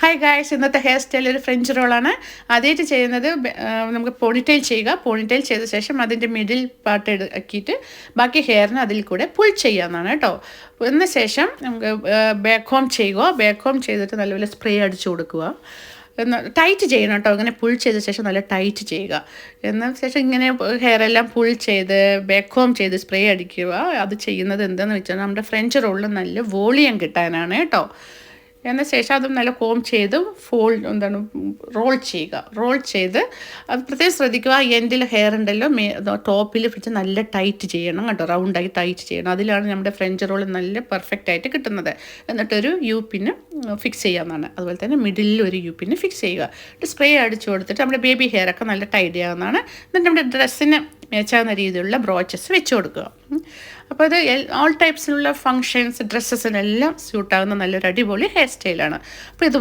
Hi guys, ഇന്നത്തെ hair style ഒരു French റോളാണ്. ആദ്യമായിട്ട് ചെയ്യുന്നത് നമുക്ക് പോണിറ്റെയിൽ ചെയ്യുക. പോണിറ്റെയിൽ ചെയ്ത ശേഷം അതിൻ്റെ മിഡിൽ പാർട്ട് ആക്കിയിട്ട് ബാക്കി ഹെയറിന് അതിൽ കൂടെ പുൾ ചെയ്യാവുന്നതാണ് കേട്ടോ. അതിന് ശേഷം നമുക്ക് ബാക്ക് ഹോം ചെയ്യുക. ബാക്ക് ഹോം ചെയ്തിട്ട് നല്ലപോലെ സ്പ്രേ അടിച്ചു കൊടുക്കുക. ടൈറ്റ് ചെയ്യണം കേട്ടോ. ഇങ്ങനെ പുൾ ചെയ്ത ശേഷം നല്ല ടൈറ്റ് ചെയ്യുക. എന്നതിന് ശേഷം ഇങ്ങനെ ഹെയർ എല്ലാം പുൾ ചെയ്ത് ബാക്ക് ഹോം ചെയ്ത് സ്പ്രേ അടിക്കുക. അത് ചെയ്യുന്നത് എന്താണെന്ന് വെച്ചാൽ നമ്മുടെ ഫ്രഞ്ച് റോളിൽ നല്ല വോളിയം കിട്ടാനാണ് കേട്ടോ. എന്ന ശേഷം അതും നല്ല കോം ചെയ്ത് റോൾ ചെയ്യുക. റോൾ ചെയ്ത് അത് പ്രത്യേകം ശ്രദ്ധിക്കുക. എൻഡിൽ ഹെയർ ഉണ്ടല്ലോ ടോപ്പിൽ പിടിച്ച് നല്ല ടൈറ്റ് ചെയ്യണം കേട്ടോ. റൗണ്ടായി ടൈറ്റ് ചെയ്യണം. അതിലാണ് നമ്മുടെ ഫ്രഞ്ച് റോൾ നല്ല പെർഫെക്റ്റ് ആയിട്ട് കിട്ടുന്നത്. എന്നിട്ടൊരു യു പിന്ന് ഫിക്സ് ചെയ്യാവുന്നതാണ്. അതുപോലെ തന്നെ മിഡിലിൽ ഒരു യു പിന്ന് ഫിക്സ് ചെയ്യുക. സ്പ്രേ അടിച്ചു കൊടുത്തിട്ട് നമ്മുടെ ബേബി ഹെയറൊക്കെ നല്ല ടൈറ്റ് ചെയ്യാവുന്നതാണ്. എന്നിട്ട് നമ്മുടെ ഡ്രസ്സിന് മേച്ചാവുന്ന രീതിയിലുള്ള ബ്രോച്ചസ് വെച്ച് കൊടുക്കുക. അപ്പോൾ അത് ഓൾ ടൈപ്സിലുള്ള ഫങ്ഷൻസ് ഡ്രസ്സസിനെല്ലാം സ്യൂട്ടാകുന്ന നല്ലൊരു അടിപൊളി ഹെയർ സ്റ്റൈലാണ്. അപ്പോൾ ഇത്